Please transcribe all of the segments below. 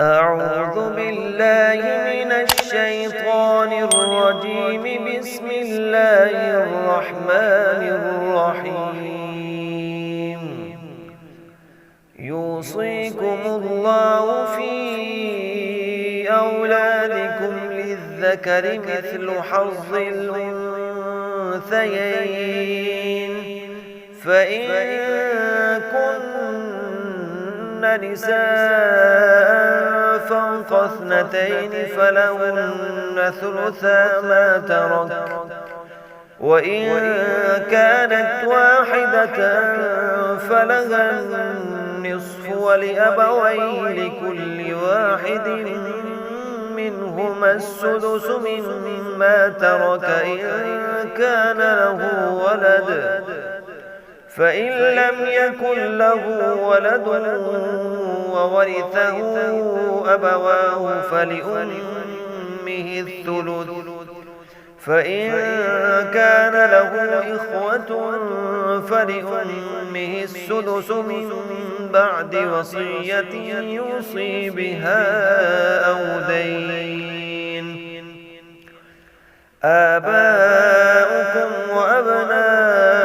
أعوذ بالله من الشيطان الرجيم. بسم الله الرحمن الرحيم. يوصيكم الله في أولادكم للذكر مثل حظ الأنثيين، فإن كن نساء فوق اثنتين فلهن ثلثا ما ترك، وإن كانت واحدة فلها النصف، ولأبويه لكل واحد منهما السدس مما ترك إن كان له ولد، فإن لم يكن له ولد وورثه أبواه فلأمه الثلث، فإن كان له إخوة فلأمه السدس من بعد وصية يوصي بها أو دين. آباؤكم وأبناؤكم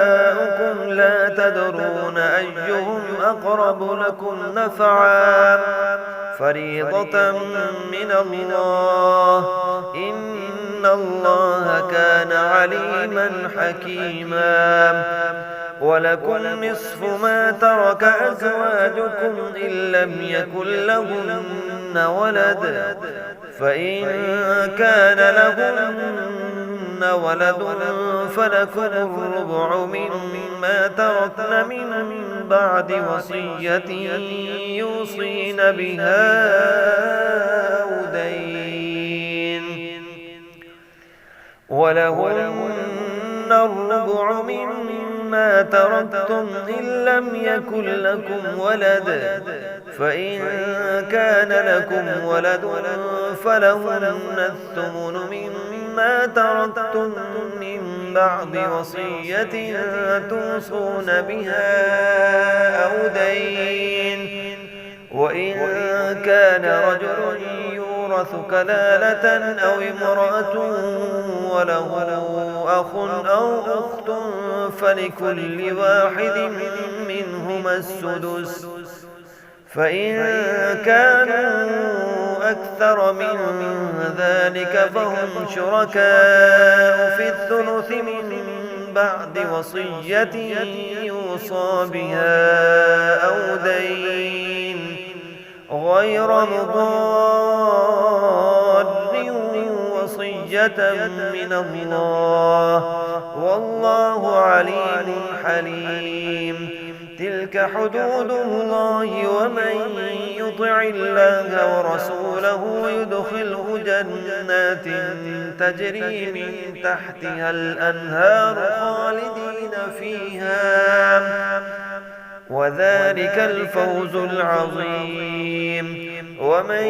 لا تدرون أيهم أقرب لكم نفعا، فريضة من الله، إن الله كان عليما حكيما. ولكم نصف ما ترك أزواجكم إن لم يكن لهن ولد، فإن كان لهن ولد فلكم الربع مما تركن من بعد وصية يوصين بها أو دين. ولهن الربع مما تركتم إن لم يكن لكم ولد، فإن كان لكم ولد فلهن الثمن مما تركتم من بعد وصية توصون بها أو دين. وإن كان رجل يورث كلالة أو امرأة وله أخ أو أخت فلكل واحد منهما السدس، فإن كانوا أكثر من ذلك فهم شركاء في الثلث من بعد وصية يوصى بها أو دين غير مضار، وصية من الله، والله عليم حليم. تلك حدود الله، ومن يطع الله ورسوله يدخله جنات تجري من تحتها الأنهار خالدين فيها، وذلك الفوز العظيم. ومن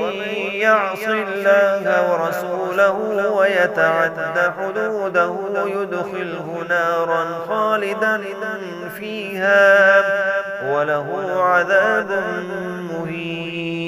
يعص الله ورسوله ويتعد حدوده يدخله نارا خالدا فيها وله عذاب مهين.